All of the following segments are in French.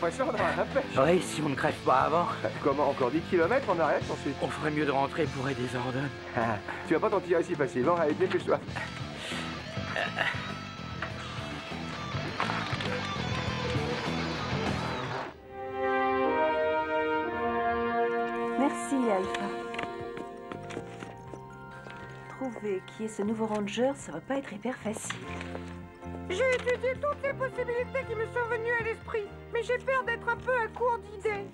poissons dans la pêche. Oui, si on ne crève pas avant. Comment, encore 10 km, on arrête ensuite? On ferait mieux de rentrer pour aider Zordon. Ah, tu vas pas t'en tirer si facilement, allez, dépêche-toi. Merci, Alpha. Trouver qui est ce nouveau ranger, ça va pas être hyper facile. J'ai étudié toutes les possibilités qui me sont venues à l'esprit, mais j'ai peur d'être un peu à court d'idées.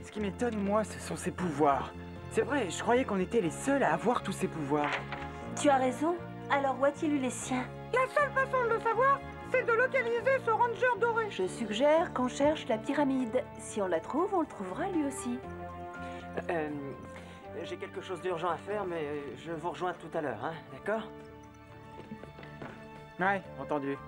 Ce qui m'étonne, moi, ce sont ses pouvoirs. C'est vrai, je croyais qu'on était les seuls à avoir tous ces pouvoirs. Tu as raison. Alors où a-t-il eu les siens? La seule façon de le savoir, c'est de localiser ce ranger doré. Je suggère qu'on cherche la pyramide. Si on la trouve, on le trouvera lui aussi. J'ai quelque chose d'urgent à faire, mais je vous rejoins tout à l'heure, hein, d'accord? Ouais, entendu.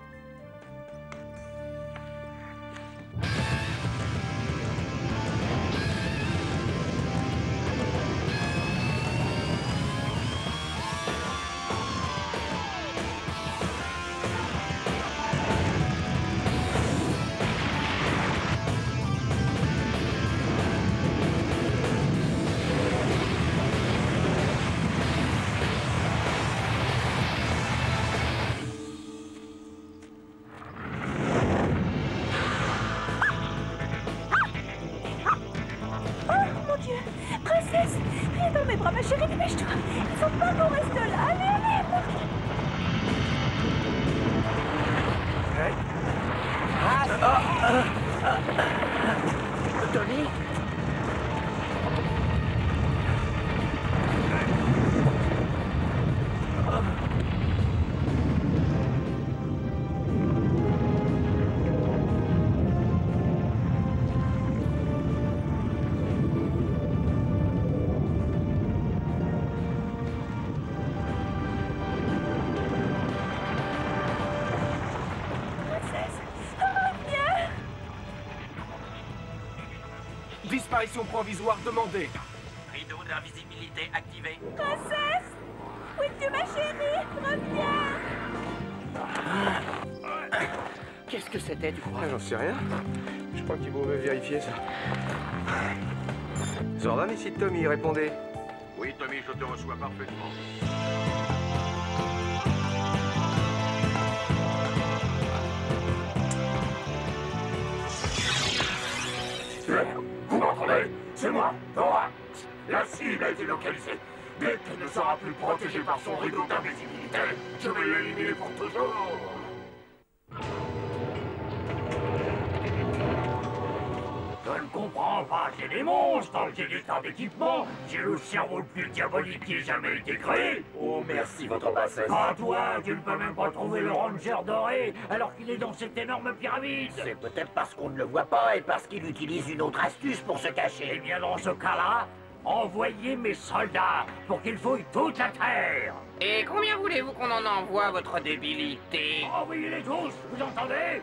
Tony? Disparition provisoire demandée. Rideau d'invisibilité activé. Princesse! Où es-tu, ma chérie? Reviens! Qu'est-ce que c'était, tu crois? J'en sais rien. Je crois qu'il vaut mieux vérifier ça. Zordon, ici Tommy, répondez. Oui, Tommy, je te reçois parfaitement. Vous m'entendez? C'est moi, Thorax. La cible a été localisée. Dès qu'elle ne sera plus protégée par son rideau d'invisibilité, je vais l'éliminer pour toujours. Je ne comprends pas, j'ai des monstres, j'ai des tas d'équipements, j'ai le cerveau le plus diabolique qui ait jamais été créé. Oh, merci, votre bassesse. Ah, toi, tu ne peux même pas trouver le ranger doré, alors qu'il est dans cette énorme pyramide. C'est peut-être parce qu'on ne le voit pas et parce qu'il utilise une autre astuce pour se cacher. Eh bien, dans ce cas-là, envoyez mes soldats pour qu'ils fouillent toute la terre. Et combien voulez-vous qu'on en envoie, votre débilité? Envoyez-les tous, vous entendez?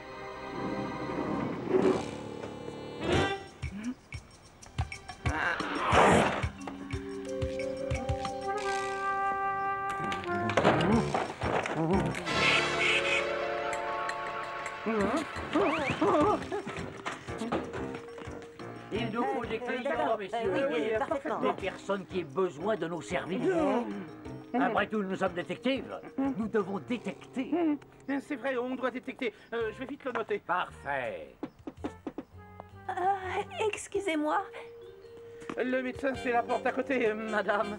Il nous faut des clients, messieurs. oui, parfaitement. Des personnes qui aient besoin de nos services. Après tout, nous sommes détectives. Nous devons détecter. C'est vrai, on doit détecter. Je vais vite le noter. Parfait. Excusez-moi, Le médecin, c'est la porte à côté, madame.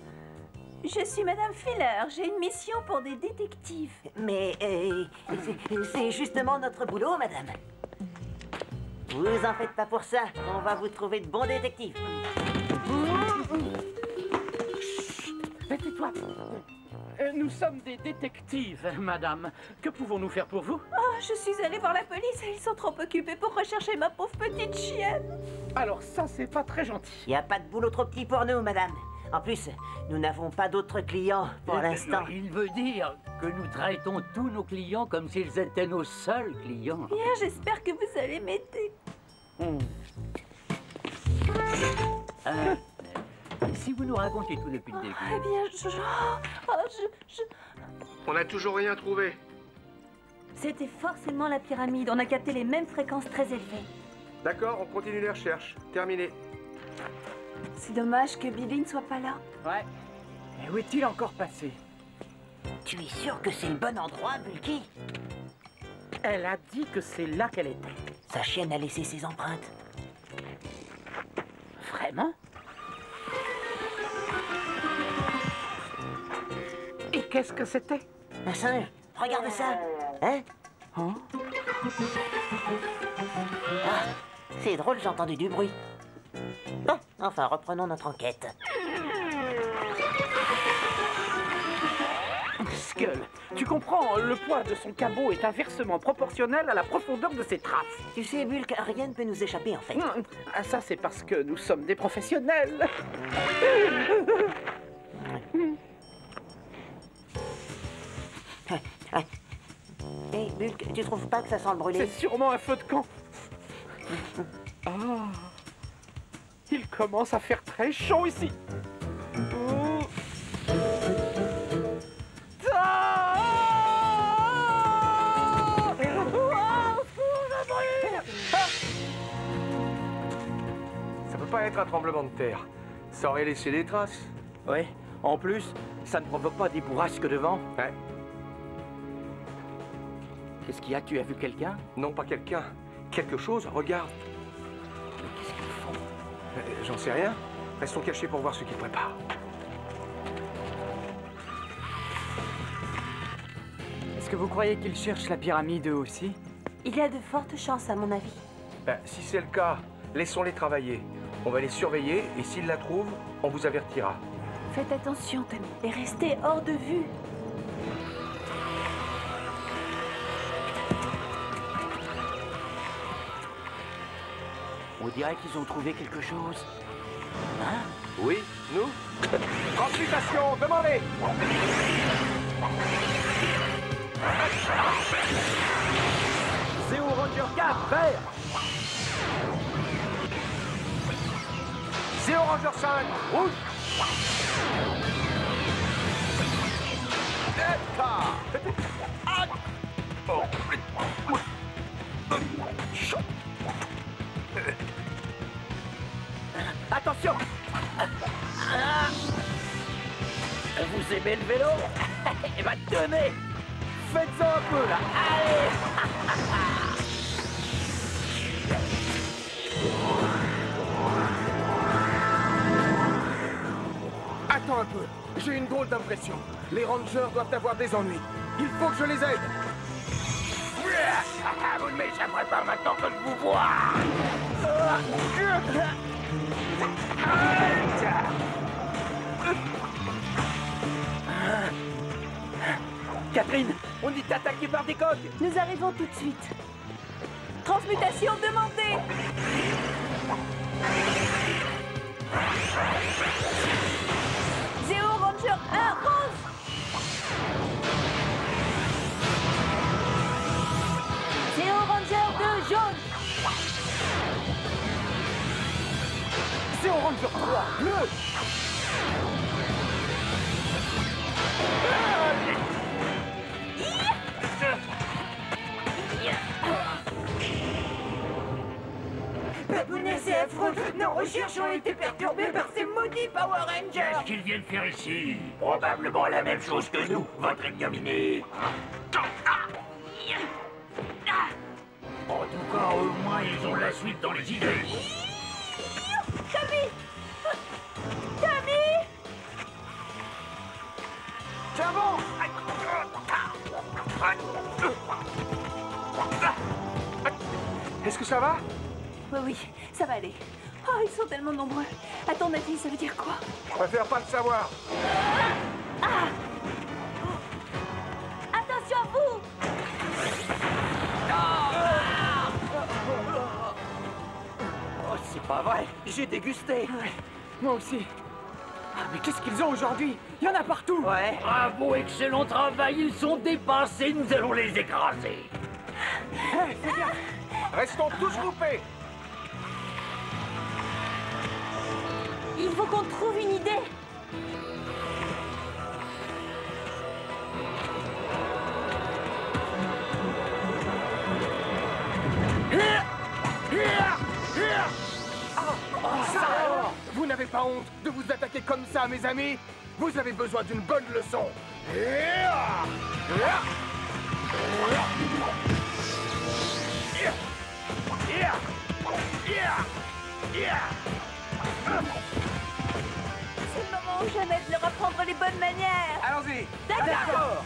je suis Madame Filler. J'ai une mission pour des détectives. Mais c'est justement notre boulot, madame. Vous en faites pas pour ça. On va vous trouver de bons détectives. Tais-toi. Nous sommes des détectives, madame. Que pouvons-nous faire pour vous? Oh, je suis allée voir la police et ils sont trop occupés pour rechercher ma pauvre petite chienne. Alors ça, c'est pas très gentil. Il n'y a pas de boulot trop petit pour nous, madame. En plus, nous n'avons pas d'autres clients pour l'instant. Il veut dire que nous traitons tous nos clients comme s'ils étaient nos seuls clients. Bien, j'espère que vous allez m'aider. Si vous nous racontez tout depuis le début. Eh bien, je... On n'a toujours rien trouvé. C'était forcément la pyramide. On a capté les mêmes fréquences très élevées. D'accord, on continue les recherches. Terminé. C'est dommage que Billy ne soit pas là. Ouais. Mais où est-il encore passé? Tu es sûr que c'est le bon endroit, Bulky? Elle a dit que c'est là qu'elle était. Sa chienne a laissé ses empreintes. Vraiment? Et qu'est-ce que c'était? Un singe. Regarde ça. Hein? Hein? Ah, c'est drôle, j'ai entendu du bruit. Bon, enfin, reprenons notre enquête. Skull, tu comprends, le poids de son cabot est inversement proportionnel à la profondeur de ses traces. Tu sais, Bulk, rien ne peut nous échapper, en fait. Ah, ça, c'est parce que nous sommes des professionnels. Hé, Bulk, tu trouves pas que ça sent le brûlé? C'est sûrement un feu de camp. Ah, il commence à faire très chaud ici. Ça peut pas être un tremblement de terre. Ça aurait laissé des traces. Ouais. En plus, ça ne provoque pas des bourrasques de vent. Ouais. Qu'est-ce qu'il y a? Tu as vu quelqu'un? Non, pas quelqu'un. Quelque chose, regarde. Mais qu'est-ce qu'ils font? J'en sais rien. Restons cachés pour voir ce qu'ils préparent. Est-ce que vous croyez qu'ils cherchent la pyramide eux aussi? Il y a de fortes chances, à mon avis. Ben, si c'est le cas, laissons-les travailler. On va les surveiller et s'ils la trouvent, on vous avertira. Faites attention, Tommy, et restez hors de vue. On dirait qu'ils ont trouvé quelque chose. Hein? Oui, nous? Transmutation, demandez! Zéo Ranger 4, vert! Zéo Ranger 5, rouge! Attention! Vous aimez le vélo? Eh ben tenez! Faites-en un peu là! Allez! Attends un peu, j'ai une drôle d'impression. Les rangers doivent avoir des ennuis. Il faut que je les aide. Vous ne m'échapperez pas maintenant que je vous vois. Catherine, on est attaqué par des coqs! Nous arrivons tout de suite. Transmutation demandée. Zéo Ranger 1, rose. Zéo Ranger 2, jaune. Zéo Ranger 3, bleu. Babounet, c'est affreux. Nos recherches ont été perturbées par ces maudits Power Rangers. Qu'est-ce qu'ils viennent faire ici? Probablement la même chose que nous, votre ignominie. En tout cas, au moins, ils ont la suite dans les idées. Tommy! Tommy! Tiens bon! Est-ce que ça va? Oui, oui, ça va aller. Oh, ils sont tellement nombreux. À ton avis, ça veut dire quoi? Je préfère pas le savoir. Ah! Attention à vous! Oh, c'est pas vrai! J'ai dégusté! Ouais, moi aussi. Ah, mais qu'est-ce qu'ils ont aujourd'hui? Il y en a partout. Ouais. Bravo, excellent travail, ils sont dépassés, nous allons les écraser. C'est bien. Restons tous groupés. Il faut qu'on trouve une idée. Vous n'avez pas honte de vous attaquer comme ça, mes amis? Vous avez besoin d'une bonne leçon. C'est le moment ou jamais de leur apprendre les bonnes manières. Allons-y. D'accord.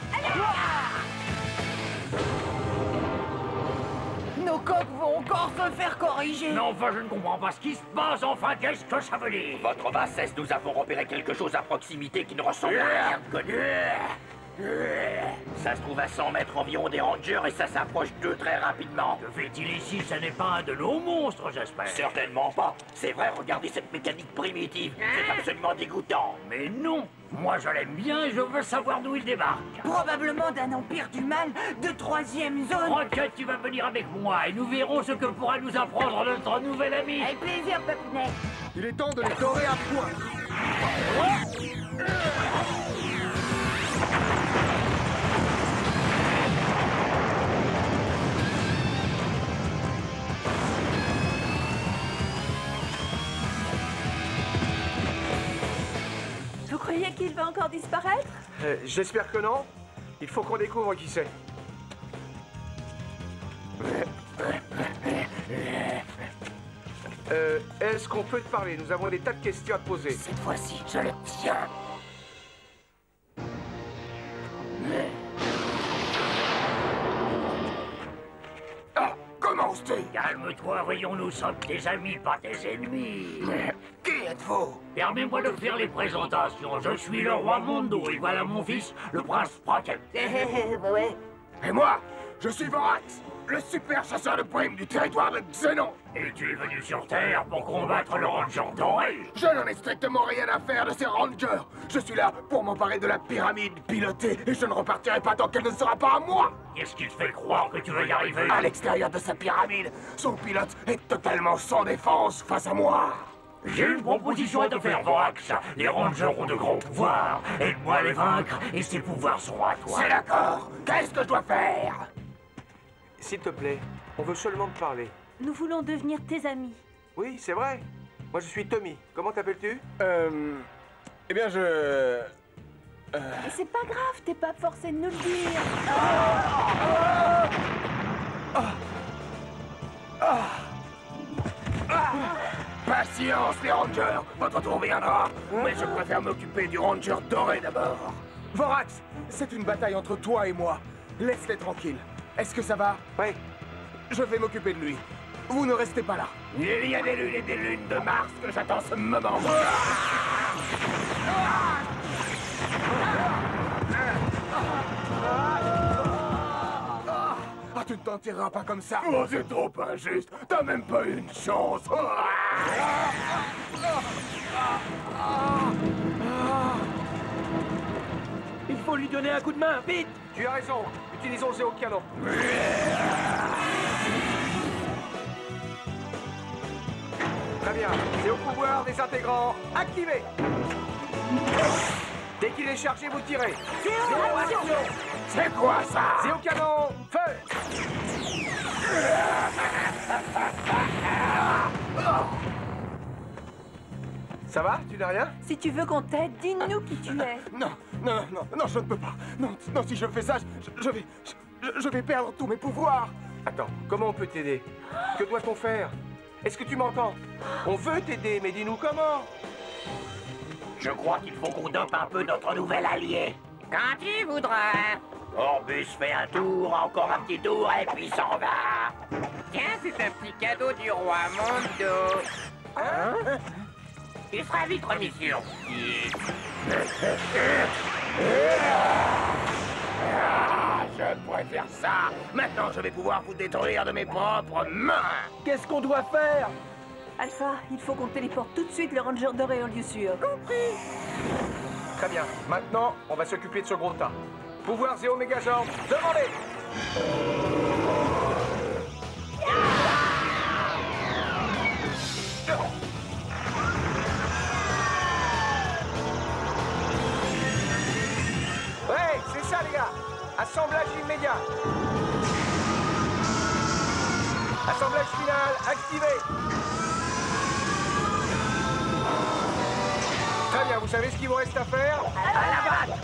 Nos coqs vont encore se faire corriger. Non, enfin, je ne comprends pas ce qui se passe. Enfin, qu'est-ce que ça veut dire? Votre bassesse, nous avons repéré quelque chose à proximité qui ne ressemble à rien de connu. Ça se trouve à 100 mètres environ des rangers et ça s'approche d'eux très rapidement. Que fait-il ici? Ce n'est pas un de nos monstres, j'espère. Certainement pas. C'est vrai, regardez cette mécanique primitive. C'est absolument dégoûtant. Mais non. Moi, je l'aime bien et je veux savoir d'où il débarque. Probablement d'un empire du mal de 3e zone. Rocket, tu vas venir avec moi et nous verrons ce que pourra nous apprendre notre nouvel ami. Avec plaisir, Papounet. Il est temps de les dorer à point. Vous croyez qu'il va encore disparaître? J'espère que non. Il faut qu'on découvre qui c'est. Est-ce qu'on peut te parler? Nous avons des tas de questions à te poser. Cette fois-ci, je le tiens. Ah, comment oses-tu? Calme-toi, voyons, nous sommes tes amis, pas tes ennemis. Qui êtes-vous? Permets-moi de faire les présentations. Je suis le roi Mondo et voilà mon fils, le prince Sprocket. Ouais. Et moi, je suis Vorax, le super chasseur de primes du territoire de Xenon. Et tu es venu sur Terre pour combattre le Ranger doré. Je n'en ai strictement rien à faire de ces rangers. Je suis là pour m'emparer de la pyramide pilotée et je ne repartirai pas tant qu'elle ne sera pas à moi. Qu'est-ce qui te fait croire que tu vas y arriver? À l'extérieur de sa pyramide, son pilote est totalement sans défense face à moi. J'ai une proposition à te faire, Vorax. Les Rangers ont de gros pouvoirs. Aide-moi à les vaincre et ces pouvoirs seront à toi. C'est d'accord. Qu'est-ce que je dois faire? S'il te plaît, on veut seulement te parler. Nous voulons devenir tes amis. Oui, c'est vrai. Moi, je suis Tommy. Comment t'appelles-tu? Eh bien, je... Mais c'est pas grave, t'es pas forcé de nous le dire. Patience, les rangers. Votre tour viendra. Mais je préfère m'occuper du ranger doré d'abord. Vorax, c'est une bataille entre toi et moi. Laisse-les tranquilles. Est-ce que ça va? Oui. Je vais m'occuper de lui. Vous ne restez pas là. Il y a des lunes et des lunes de Mars que j'attends ce moment. Ah, tu ne t'en tireras pas comme ça. Oh, c'est trop injuste. T'as même pas eu une chance. Il faut lui donner un coup de main, vite! Tu as raison. Utilisons le Zéocanon. Très bien. C'est au pouvoir des intégrants. Activé. Dès qu'il est chargé, vous tirez. C'est quoi ça? Zéocanon, feu! Ça va? Tu n'as rien? Si tu veux qu'on t'aide, dis-nous qui tu es. Non, je ne peux pas. Non, si je fais ça, je vais perdre tous mes pouvoirs. Attends, comment on peut t'aider? Que doit-on faire? Est-ce que tu m'entends? On veut t'aider, mais dis-nous comment? Je crois qu'il faut qu'on dope un peu notre nouvel allié. Quand tu voudras. Orbus fait un tour, encore un petit tour, et puis s'en va. Tiens, c'est un petit cadeau du roi Mondo. Hein? Tu feras vite remission. Je préfère ça. Maintenant, je vais pouvoir vous détruire de mes propres mains. Qu'est-ce qu'on doit faire? Alpha, il faut qu'on téléporte tout de suite le ranger doré en lieu sûr. Compris. Très bien. Maintenant, on va s'occuper de ce gros tas. Pouvoir Zéo Mégazord, demandez! Ouais, c'est ça, les gars. Assemblage immédiat. Assemblage final activé. bien, vous savez ce qu'il vous reste à faire? À la batte!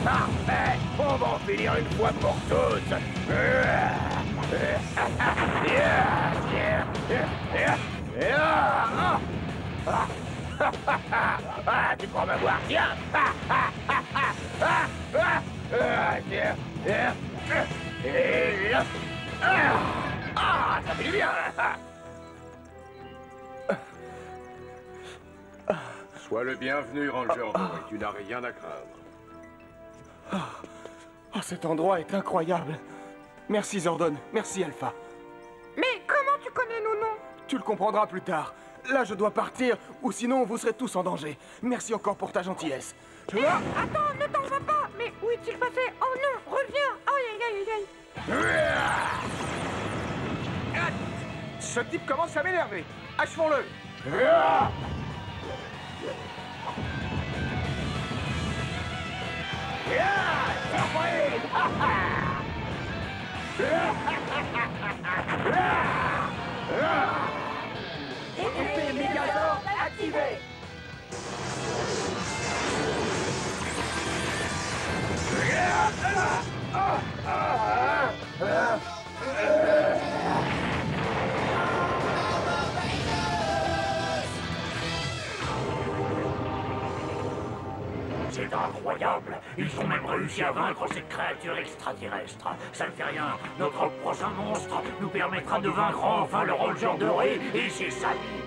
Parfait! On va en finir une fois pour toutes! Ah, tu crois m'avoir? Tiens! Ah, ça fait du bien! Sois le bienvenu, Ranger Doré. Tu n'as rien à craindre. Oh, cet endroit est incroyable. Merci Zordon, merci Alpha. Mais comment tu connais nos noms? Tu le comprendras plus tard. Là, je dois partir, ou sinon vous serez tous en danger. Merci encore pour ta gentillesse. Attends, ne t'en vas pas. Mais où est-il passé? Oh non, reviens. Aïe, aïe, aïe, aïe. Ce type commence à m'énerver. Achevons-le. Épée Megazord activée! C'est incroyable. Ils ont même réussi à vaincre cette créature extraterrestre. Ça ne fait rien. Notre prochain monstre nous permettra de vaincre enfin le Ranger Doré et ses amis.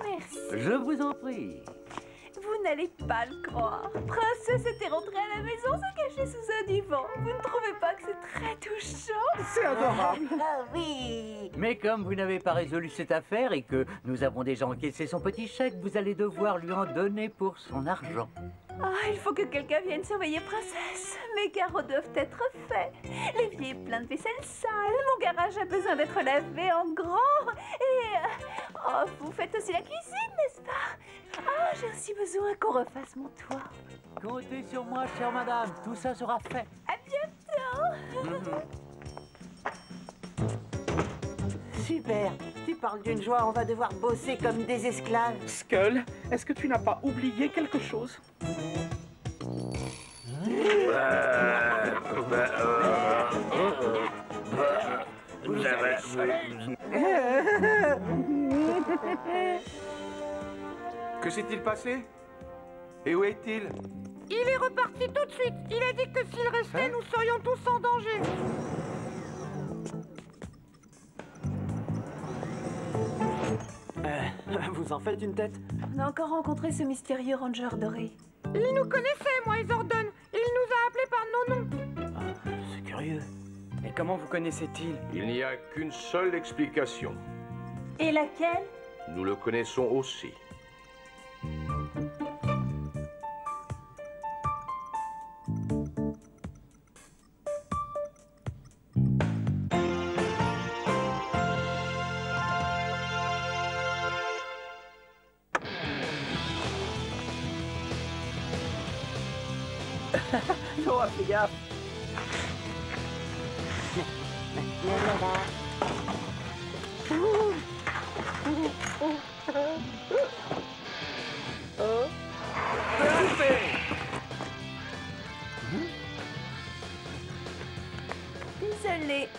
Merci. Je vous en prie. Vous n'allez pas le croire. Princesse était rentrée à la maison, se cacher sous un divan. Vous ne trouvez pas que c'est très touchant? C'est adorable. Ah oui. Mais comme vous n'avez pas résolu cette affaire et que nous avons déjà encaissé son petit chèque, vous allez devoir lui en donner pour son argent. Ah, il faut que quelqu'un vienne surveiller Princesse. Mes carreaux doivent être faits. L'évier est plein de vaisselle sale. Mon garage a besoin d'être lavé en grand. Et... oh, vous faites aussi la cuisine, n'est-ce pas? Ah, j'ai aussi besoin qu'on refasse mon toit. Comptez sur moi, chère madame. Tout ça sera fait. À bientôt. Super. Tu parles d'une joie, on va devoir bosser comme des esclaves. Skull, est-ce que tu n'as pas oublié quelque chose? Que s'est-il passé? Et où est-il? Il est reparti tout de suite. Il a dit que s'il restait, nous serions tous en danger. Vous en faites une tête? On a encore rencontré ce mystérieux Ranger Doré. Il nous connaissait, moi et Zordon. Il nous a appelés par nos noms. Ah, c'est curieux. Et comment vous connaissait-il? Il n'y a qu'une seule explication. Et laquelle? Nous le connaissons aussi. Oh, fais gaffe. Désolée.